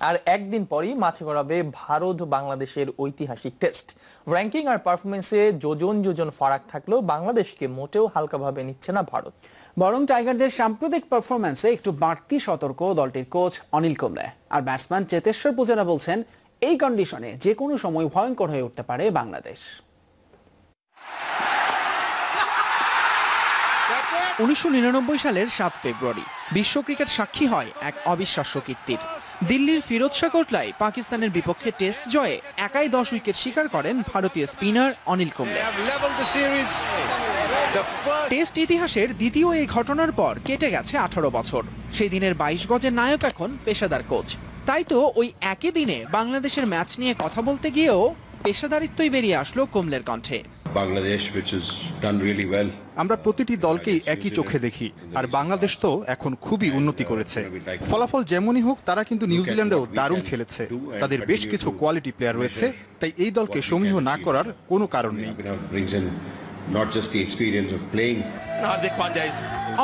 আর একদিন পরই মাঠে গড়াবে ভারত বাংলাদেশের ঐতিহাসিক টেস্ট। র্যাঙ্কিং আর পারফরমেন্সে যোজন যোজন ফারাক থাকলেও বাংলাদেশকে মোটেও হালকাভাবে নিচ্ছে না ভারত, বরং টাইগারদের সাম্প্রতিক পারফরমেন্সে একটু বাড়তি সতর্ক দলটির কোচ অনিল কুম্বলে। আর ব্যাটসম্যান চেতেশ্বর পূজারা বলছেন, এই কন্ডিশনে যে কোনো সময় ভয়ঙ্কর হয়ে উঠতে পারে বাংলাদেশ। 1999 সালের 7 ফেব্রুয়ারি বিশ্ব ক্রিকেট সাক্ষী হয় এক অবিশ্বাস্য কীর্তির। দিল্লির ফিরোজ শাহ কোটলায় পাকিস্তানের বিপক্ষে টেস্ট জয়ে একাই 10 উইকেট শিকার করেন ভারতীয় স্পিনার অনিল কুম্বলে। টেস্ট ইতিহাসের দ্বিতীয় এই ঘটনার পর কেটে গেছে 18 বছর। সেই দিনের 22 গজের নায়ক এখন পেশাদার কোচ। তাই তো ওই একই দিনে বাংলাদেশের ম্যাচ নিয়ে কথা বলতে গিয়েও পেশাদারিত্বই বেরিয়ে আসলো কুম্বলের কণ্ঠে। আমরা প্রতিটি দলকেই একই চোখে দেখি, আর বাংলাদেশ তো এখন খুবই উন্নতি করেছে। ফলাফল যেমনই হোক, তারা কিন্তু নিউজিল্যান্ডেও দারুণ খেলেছে। তাদের বেশ কিছু কোয়ালিটি প্লেয়ার রয়েছে, তাই এই দলকে সমীহ না করার কোনো কারণ নেই।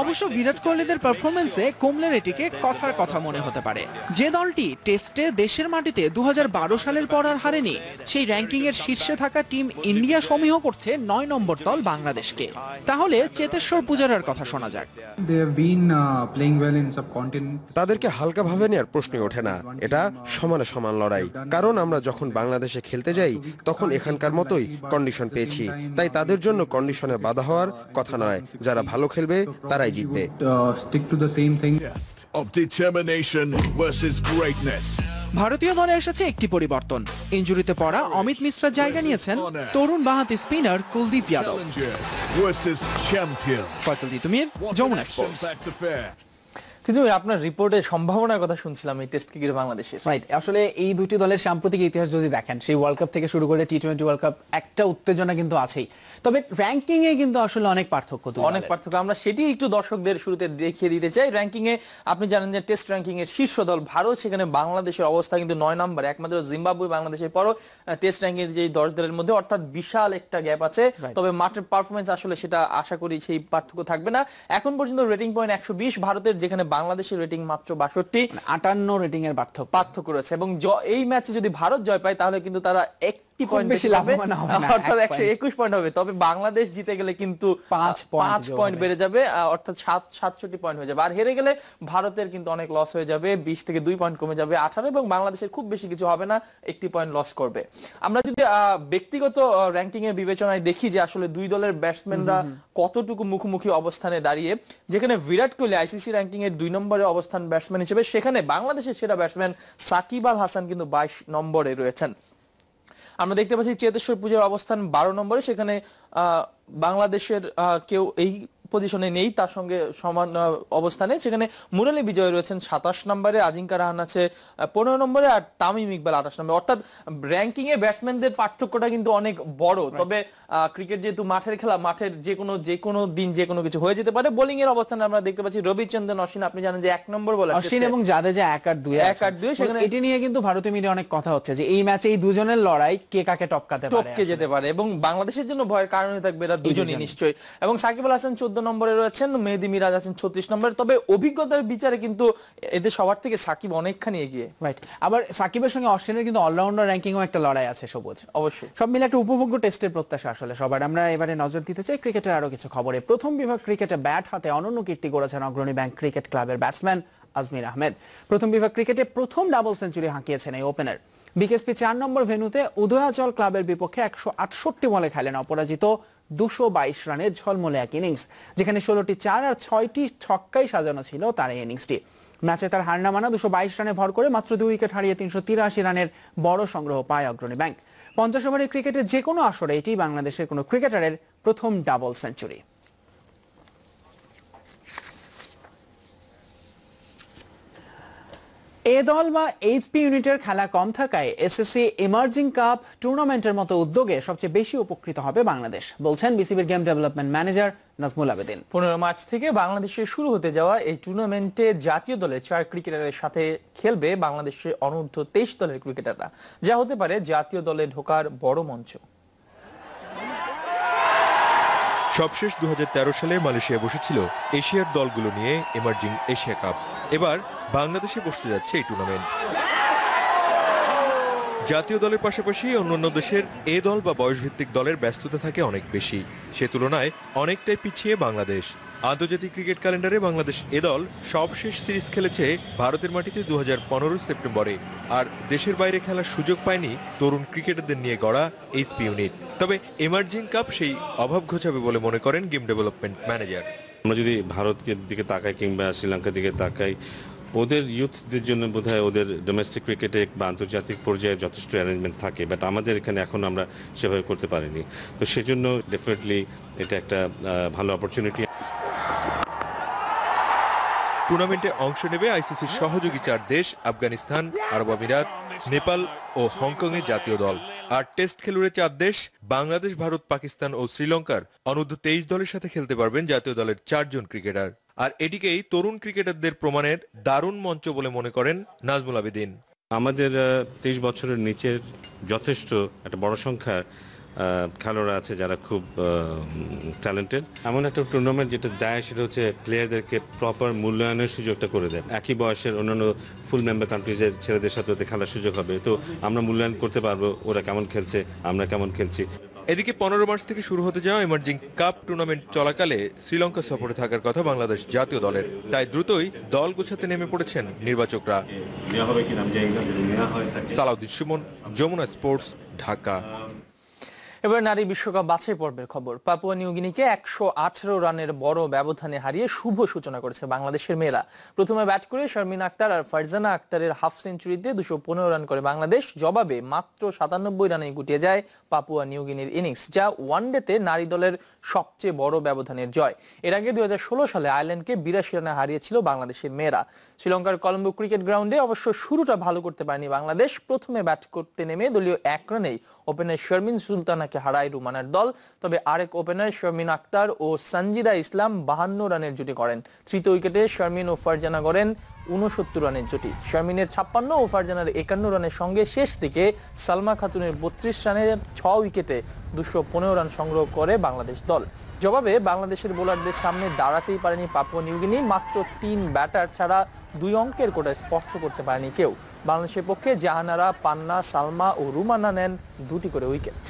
অবশ্য বিরাট কোহলিদের পারফরমেন্সে কুম্বলের এটিকে কথার কথা মনে হতে পারে। যে দলটি টেস্টে দেশের মাটিতে 2012 সালের পর আর হারেনি, সেই র্যাঙ্কিং এর শীর্ষে থাকা টিম ইন্ডিয়া সমীহ করছে 9 নম্বর দল বাংলাদেশকে। তাহলে চেতেশ্বর পূজারার কথা শোনা যাক। তাদেরকে হালকাভাবে নেওয়ার প্রশ্নই ওঠে না। এটা সমানে সমান লড়াই, কারণ আমরা যখন বাংলাদেশে খেলতে যাই তখন এখানকার মতোই কন্ডিশন পেয়েছি। তাই তাদের জন্য কন্ডিশনে বাধা হওয়ার কথা নয়। যারা ভালো খেলবে তারাই জিতবে। ভারতীয় দলে এসেছে একটি পরিবর্তন। ইনজুরিতে পড়া অমিত মিশ্রার জায়গা নিয়েছেন তরুণ বাঁহাতি স্পিনার কুলদীপ যাদব। যমুনা স্পোর্টস। কিন্তু আপনার রিপোর্টে সম্ভাবনার কথা শুনছিলাম এই টেস্ট ক্রিকেট বাংলাদেশের। রাইট, আসলে এই দুটি দলের সাম্প্রতিক ইতিহাস যদি দেখেন, সেই ওয়ার্ল্ড কাপ থেকে শুরু করে টি20 ওয়ার্ল্ড কাপ, একটা উত্তেজনা কিন্তু আছেই। তবে র্যাঙ্কিং এ কিন্তু আসলে অনেক পার্থক্য, অনেক পার্থক্য। আমরা সেটি একটু দর্শকদের শুরুতে দেখিয়ে দিতে চাই। র্যাঙ্কিং এ আপনি জানেন যে টেস্ট র্যাঙ্কিং এর শীর্ষ দল ভারত, সেখানে বাংলাদেশের অবস্থা কিন্তু 9 নম্বর, একমাত্র জিম্বাবুয়ে বাংলাদেশের পরও টেস্ট র্যাঙ্কিং এর যে 10 দলের মধ্যে, অর্থাৎ বিশাল একটা গ্যাপ আছে। তবে মাঠের পারফরমেন্স আসলে সেটা আশা করি সেই পার্থক্য থাকবে না। এখন পর্যন্ত রেটিং পয়েন্ট 120 ভারতের, যেখানে বাংলাদেশের রেটিং মাত্র 62, 58 রেটিং এর পার্থক্য রয়েছে। এবং এই ম্যাচে যদি ভারত জয় পায় তাহলে কিন্তু তারা একটি পয়েন্ট বেশি লাভবান হবে, অর্থাৎ 121 পয়েন্ট হবে। তবে বাংলাদেশ জিতে গেলে কিন্তু 5 পয়েন্ট বেড়ে যাবে, অর্থাৎ 67 পয়েন্ট হয়ে যাবে। আর হেরে গেলে ভারতের কিন্তু অনেক লস হয়ে যাবে, 20 থেকে 2 পয়েন্ট কমে যাবে 18, এবং বাংলাদেশের খুব বেশি কিছু হবে না, 1 পয়েন্ট লস করবে। আমরা যদি ব্যক্তিগত র্যাঙ্কিং এর বিবেচনায় দেখি যে আসলে দুই দলের ব্যাটসম্যানরা কতটুকু মুখোমুখি অবস্থানে দাঁড়িয়ে, যেখানে বিরাট কোহলি আইসিসি র্যাঙ্কিং এর 2 নম্বরে অবস্থান ব্যাটসম্যান হিসেবে, সেখানে বাংলাদেশের সেরা ব্যাটসম্যান সাকিব আল হাসান কিন্তু 22 নম্বরে রয়েছেন। আমরা দেখতে পাচ্ছি চেতেশ্বর পূজার অবস্থান 12 নম্বরে, সেখানে বাংলাদেশের কেউ এই পজিশনে নেই তার সঙ্গে সমান অবস্থানে। সেখানে মুরালি বিজয় রয়েছেন 27 নম্বরে, আজিঙ্কা রাহান আছে 15 নম্বরে, আর তামিম ইকবাল 28 নম্বরে। অর্থাৎ র্যাঙ্কিং এ ব্যাটসম্যানদের পার্থক্যটা কিন্তু অনেক বড়। তবে ক্রিকেট যেহেতু মাঠের খেলা, মাঠের যে কোনো দিন যে কোনো কিছু হয়ে যেতে পারে। বোলিং এর অবস্থানে আমরা দেখতে পাচ্ছি রবিচন্দ্রন অশ্বিন, আপনি জানেন যে 1 নম্বর বোলার, অশ্বিন এবং জাদেজা 1 আর 2, সেখানে এটি নিয়ে কিন্তু ভারতীয় মিডিয়া অনেক কথা হচ্ছে যে এই ম্যাচে এই দুজনের লড়াই কে কাকে টপকে যেতে পারে, এবং বাংলাদেশের জন্য ভয়ের কারণ হয়ে থাকবে এরা দুজনই নিশ্চয়ই। এবং সাকিব আল হাসান 14 নম্বরে রয়েছেন, মেহেদী মিরাজ আছেন 36 নম্বরে। তবে অভিজ্ঞতার বিচারে কিন্তু এদের সবার থেকে সাকিব অনেকখানি এগিয়ে। রাইট, আবার সাকিবের সঙ্গে অশ্বিনের কিন্তু অলরাউন্ডার র্যাঙ্কিংও একটা লড়াই আছে সবুজ। অবশ্যই সব মিলে একটা উপভোগ্য টেস্টের প্রত্যাশা আসলে সবার। আমরা এবারে নজর দিতে চাই ক্রিকেটের আরো কিছু খবরে। প্রথম বিভাগ ক্রিকেটে ব্যাট হাতে অনন্য কীর্তি গড়েছেন অগ্রণী ব্যাংক ক্রিকেট ক্লাবের ব্যাটসম্যান আজমির আহমেদ। প্রথম বিভাগ ক্রিকেটে প্রথম ডাবল সেঞ্চুরি হাঁকিয়েছেন এই ওপেনার। বিকেএসপি 4 নম্বর ভেন্যুতে উদয়াচল ক্লাবের বিপক্ষে 168 বলে খেলেন অপরাজিত 222 রানের ঝলমলে এক ইনিংস, যেখানে 16টি 4 আর 6টি ছক্কায় সাজানো ছিল তার এই ইনিংসটি। ম্যাচে তার হার না মানা 222 রানে ভর করে মাত্র 2 উইকেট হারিয়ে 383 রানের বড় সংগ্রহ পায় অগ্রণী ব্যাংক। 50 ওভারের ক্রিকেটের যে কোনো আসরে এটি বাংলাদেশের কোনো ক্রিকেটারের প্রথম ডাবল সেঞ্চুরি। এ দল বা এইচপি ইউনিটের খেলা কম থাকায় এসএসসি ইমার্জিং কাপ টুর্নামেন্টের মতো উদ্যোগে সবচেয়ে বেশি উপকৃত হবে বাংলাদেশ, বলছেন বিসিবির game development manager Nazmul Abedin. 15 March থেকে বাংলাদেশে শুরু হতে যাওয়া এই টুর্নামেন্টে জাতীয় দলের 4 ক্রিকেটারের সাথে খেলবে বাংলাদেশের অনূর্ধ্ব 23 দলের ক্রিকেটাররা, যা হতে পারে জাতীয় দলে ঢোকার বড় মঞ্চ। সবশেষ 2013 সালে মালয়েশিয়া বসেছিল এশিয়ার দলগুলো নিয়ে এমার্জিং এশিয়া কাপ। এবার বাংলাদেশে বসতে যাচ্ছে এই টুর্নামেন্ট। জাতীয় দলের পাশাপাশি অন্যান্য দেশের এ দল বা বয়সভিত্তিক দলের ব্যস্ততা থাকে অনেক বেশি। সে তুলনায় অনেকটাই পিছিয়ে বাংলাদেশ। আন্তর্জাতিক ক্রিকেট ক্যালেন্ডারে বাংলাদেশ এ দল সবশেষ সিরিজ খেলেছে ভারতের মাটিতে 2015 সেপ্টেম্বরে, আর দেশের বাইরে খেলার সুযোগ পায়নি তরুণ ক্রিকেটারদের নিয়ে গড়া এইচপি ইউনিট। তবে এমার্জিং কাপ সেই অভাব ঘোচাবে বলে মনে করেন গেম ডেভেলপমেন্ট ম্যানেজার। আমরা যদি ভারতের দিকে তাকাই কিংবা শ্রীলঙ্কার দিকে তাকাই, ওদের ইউথদের জন্য বোধহয় ওদের ডোমেস্টিক ক্রিকেটে বা আন্তর্জাতিক পর্যায়ে যথেষ্ট অ্যারেঞ্জমেন্ট থাকে, বাট আমাদের এখানে এখন আমরা সেভাবে করতে পারিনি। তো সেজন্য ডেফিনেটলি এটা একটা ভালো অপরচুনিটি। টুর্নামেন্টে অংশ নেবে আইসিসির সহযোগী 4 দেশ আফগানিস্তান, আরব আমিরাত, নেপাল ও হংকংয়ের জাতীয় দল। আর টেস্ট খেলুড়ে 4 দেশ বাংলাদেশ, ভারত, পাকিস্তান ও শ্রীলঙ্কার অনূর্ধ্ব 23 দলের সাথে খেলতে পারবেন জাতীয় দলের 4 জন ক্রিকেটার। আর এটিকেই তরুণ ক্রিকেটারদের প্রমাণের দারুণ মঞ্চ বলে মনে করেন নাজমুল আবেদিন। আমাদের 23 বছরের নিচের যথেষ্ট একটা বড় সংখ্যা খেলোয়াড় আছে যারা খুব ট্যালেন্টেড। এমন একটা টুর্নামেন্ট যেটা দেয় সেটা হচ্ছে প্লেয়ারদেরকে প্রপার মূল্যায়নের সুযোগটা করে দেয়। একই বয়সের অন্যান্য ফুল মেম্বার কান্ট্রিজের ছেলেদের সাথে ওদের খেলার সুযোগ হবে, তো আমরা মূল্যায়ন করতে পারবো ওরা কেমন খেলছে, আমরা কেমন খেলছি। এদিকে 15 মার্চ থেকে শুরু হতে যাওয়া এমার্জিং কাপ টুর্নামেন্ট চলাকালে শ্রীলঙ্কা সফরে থাকার কথা বাংলাদেশ জাতীয় দলের। তাই দ্রুতই দল গোছাতে নেমে পড়েছেন নির্বাচকরা। সালাউদ্দিন সুমন, যমুনা স্পোর্টস, ঢাকা। এবার নারী বিশ্বকাপ বাছাই পর্বের খবর। পাপুয়া নিউগিনিকে 118 রানের বড় ব্যবধানে হারিয়ে শুভ সূচনা করেছে বাংলাদেশের মেয়েরা। প্রথমে ব্যাট করে শারমিন আক্তার আর ফারজানা আক্তারের হাফ সেঞ্চুরিতে 215 রান করে বাংলাদেশ। জবাবে মাত্র 97 রানে গুটিয়ে যায় পাপুয়া নিউগিনির ইনিংস, যা ওয়ানডেতে নারী দলের সবচেয়ে বড় ব্যবধানের জয়। এর আগে 2016 সালে আয়ারল্যান্ডকে 82 রানে হারিয়েছিল বাংলাদেশের মেয়েরা। শ্রীলঙ্কার কলম্বো ক্রিকেট গ্রাউন্ডে অবশ্য শুরুটা ভালো করতে পারেনি বাংলাদেশ। প্রথমে ব্যাট করতে নেমে দলীয় 1 রানেই ওপেনার শারমিন সুলতানাকে হারায় রুমানার দল। তবে আরেক ওপেনার শারমিন আক্তার ও সঞ্জিদা ইসলাম 52 রানের জুটি করেন। তৃতীয় উইকেটে শারমিন ও ফারজানা গড়েন 69 রানের জুটি। শারমিনের 56 ও ফারজানার 51 রানের সঙ্গে শেষ দিকে সালমা খাতুনের 32 রানের 6 উইকেটে 215 রান সংগ্রহ করে বাংলাদেশ দল। জবাবে বাংলাদেশের বোলারদের সামনে দাঁড়াতেই পারেনি পাপুয়া নিউগিনি। মাত্র 3 ব্যাটার ছাড়া 2 অঙ্কের কোটা স্পর্শ করতে পারেনি কেউ। বাংলাদেশের পক্ষে জাহানারা, পান্না, সালমা ও রুমানা নেন 2টি করে উইকেট।